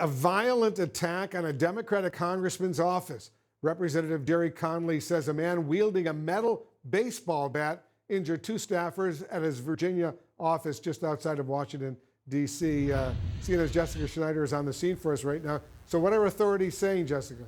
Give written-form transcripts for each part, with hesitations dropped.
A violent attack on a Democratic congressman's office. Representative Gerry Connolly says a man wielding a metal baseball bat injured two staffers at his Virginia office just outside of Washington, D.C. CNN's Jessica Schneider is on the scene for us right now. So what are authorities saying, Jessica?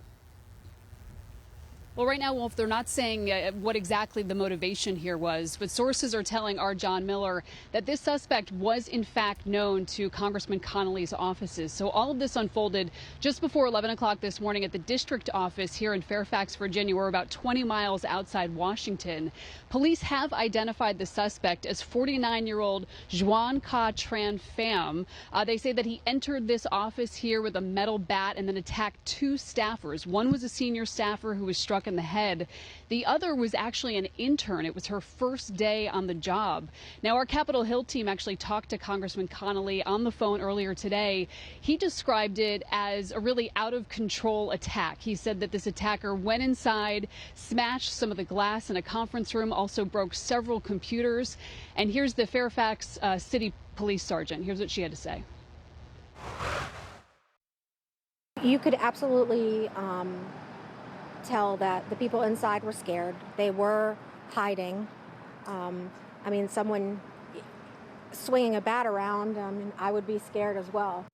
Well, right now, Wolf, they're not saying what exactly the motivation here was, but sources are telling our John Miller that this suspect was in fact known to Congressman Connolly's offices. So all of this unfolded just before 11 o'clock this morning at the district office here in Fairfax, Virginia. We're about 20 miles outside Washington. Police have identified the suspect as 49-year-old Juan Ka Tran Pham. They say that he entered this office here with a metal bat and then attacked two staffers. One was a senior staffer who was struck in the head. The other was actually an intern. It was her first day on the job. Now, our Capitol Hill team actually talked to Congressman Connolly on the phone earlier today. He described it as a really out of control attack. He said that this attacker went inside, smashed some of the glass in a conference room, also broke several computers. And here's the Fairfax City Police Sergeant. Here's what she had to say. You could absolutely tell that the people inside were scared. They were hiding. I mean, someone swinging a bat around, I would be scared as well.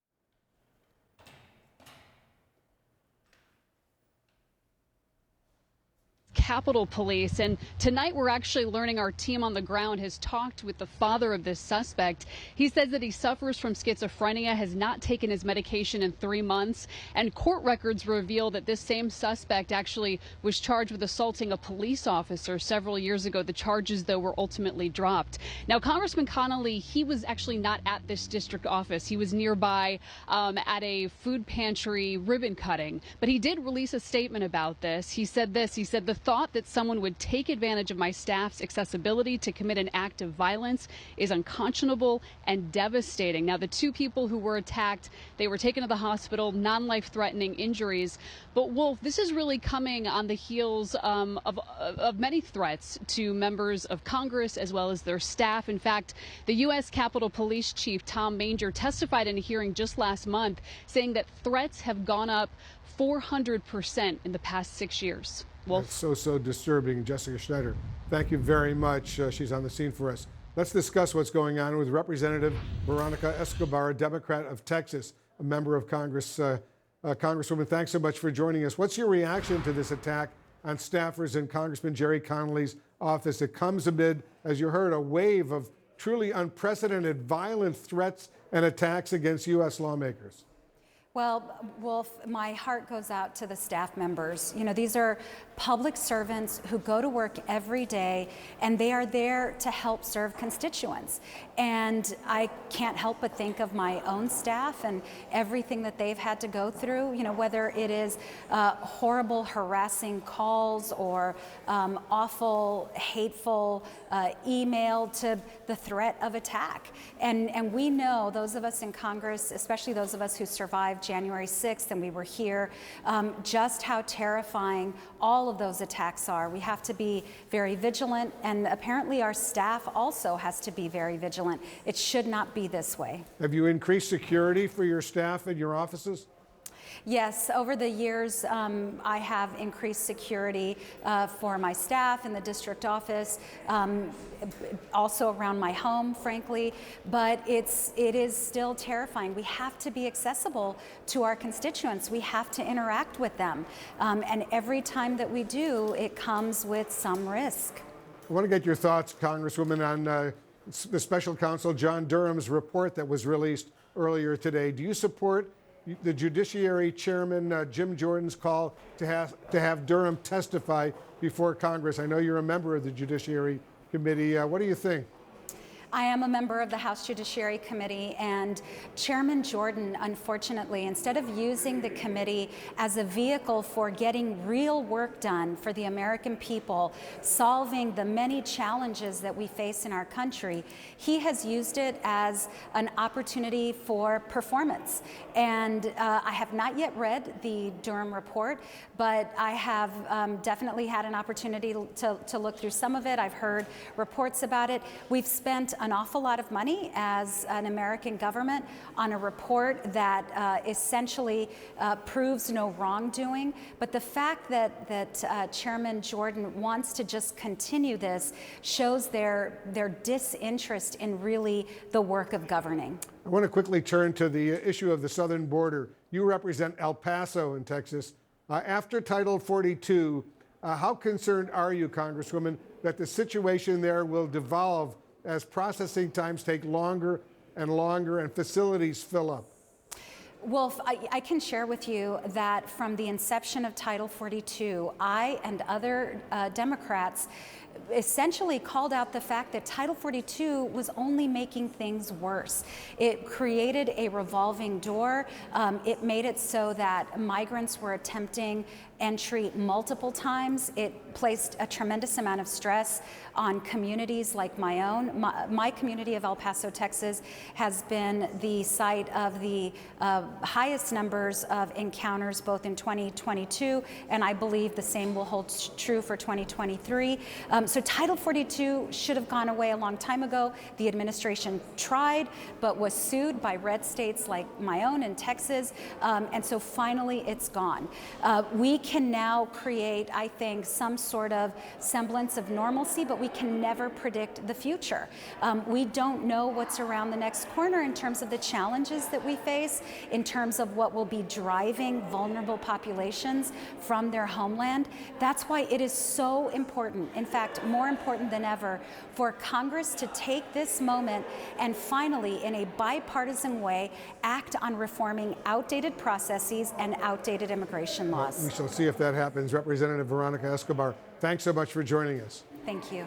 Capitol Police, and tonight we're actually learning our team on the ground has talked with the father of this suspect. He says that he suffers from schizophrenia, has not taken his medication in 3 months, and court records reveal that this same suspect actually was charged with assaulting a police officer several years ago. The charges, though, were ultimately dropped. Now, Congressman Connolly, he was actually not at this district office. He was nearby at a food pantry ribbon cutting, but he did release a statement about this. He said this, he said, "The thought that someone would take advantage of my staff's accessibility to commit an act of violence is unconscionable and devastating." Now, the two people who were attacked, they were taken to the hospital, non-life-threatening injuries. But Wolf, this is really coming on the heels of many threats to members of Congress as well as their staff. In fact, the U.S. Capitol Police Chief Tom Manger testified in a hearing just last month saying that threats have gone up 400% in the past 6 years. Wolf? That's so disturbing. Jessica Schneider, thank you very much. She's on the scene for us. Let's discuss what's going on with Representative Veronica Escobar, a Democrat of Texas, a member of Congress. Congresswoman, thanks so much for joining us. What's your reaction to this attack on staffers in Congressman Gerry Connolly's office? It comes amid, as you heard, a wave of truly unprecedented violent threats and attacks against U.S. lawmakers. Well, Wolf, my heart goes out to the staff members. You know, these are public servants who go to work every day, and they are there to help serve constituents. And I can't help but think of my own staff and everything that they've had to go through, you know, whether it is horrible, harassing calls or awful, hateful email to the threat of attack. And we know, those of us in Congress, especially those of us who survived January 6th and we were here, just how terrifying all of those attacks are. We have to be very vigilant, and apparently our staff also has to be very vigilant. It should not be this way. Have you increased security for your staff and your offices? Yes, over the years, I have increased security for my staff in the district office, also around my home, frankly, but it is still terrifying. We have to be accessible to our constituents. We have to interact with them, and every time that we do, it comes with some risk. I want to get your thoughts, Congresswoman, on the special counsel John Durham's report that was released earlier today. Do you support the Judiciary Chairman Jim Jordan's call to have Durham testify before Congress? I know you're a member of the Judiciary Committee. What do you think? I am a member of the House Judiciary Committee, and Chairman Jordan, unfortunately, instead of using the committee as a vehicle for getting real work done for the American people, solving the many challenges that we face in our country, he has used it as an opportunity for performance. And I have not yet read the Durham report, but I have definitely had an opportunity to look through some of it. I've heard reports about it. We've spent an awful lot of money as an American government on a report that essentially proves no wrongdoing. But the fact that Chairman Jordan wants to just continue this shows their disinterest in really the work of governing. I want to quickly turn to the issue of the southern border. You represent El Paso in Texas. After Title 42, how concerned are you, Congresswoman, that the situation there will devolve as processing times take longer and longer and facilities fill up? Well, I can share with you that from the inception of Title 42, I and other Democrats essentially called out the fact that Title 42 was only making things worse. It created a revolving door. It made it so that migrants were attempting entry multiple times. It placed a tremendous amount of stress on communities like my own. My community of El Paso, Texas, has been the site of the highest numbers of encounters both in 2022, and I believe the same will hold true for 2023. So Title 42 should have gone away a long time ago. The administration tried, but was sued by red states like my own in Texas, and so finally it's gone. We can now create, I think, some sort of semblance of normalcy, but we can never predict the future. We don't know what's around the next corner in terms of the challenges that we face, in terms of what will be driving vulnerable populations from their homeland. That's why it is so important, in fact, more important than ever, for Congress to take this moment and finally, in a bipartisan way, act on reforming outdated processes and outdated immigration laws. We shall see if that happens. Representative Veronica Escobar, thanks so much for joining us. Thank you.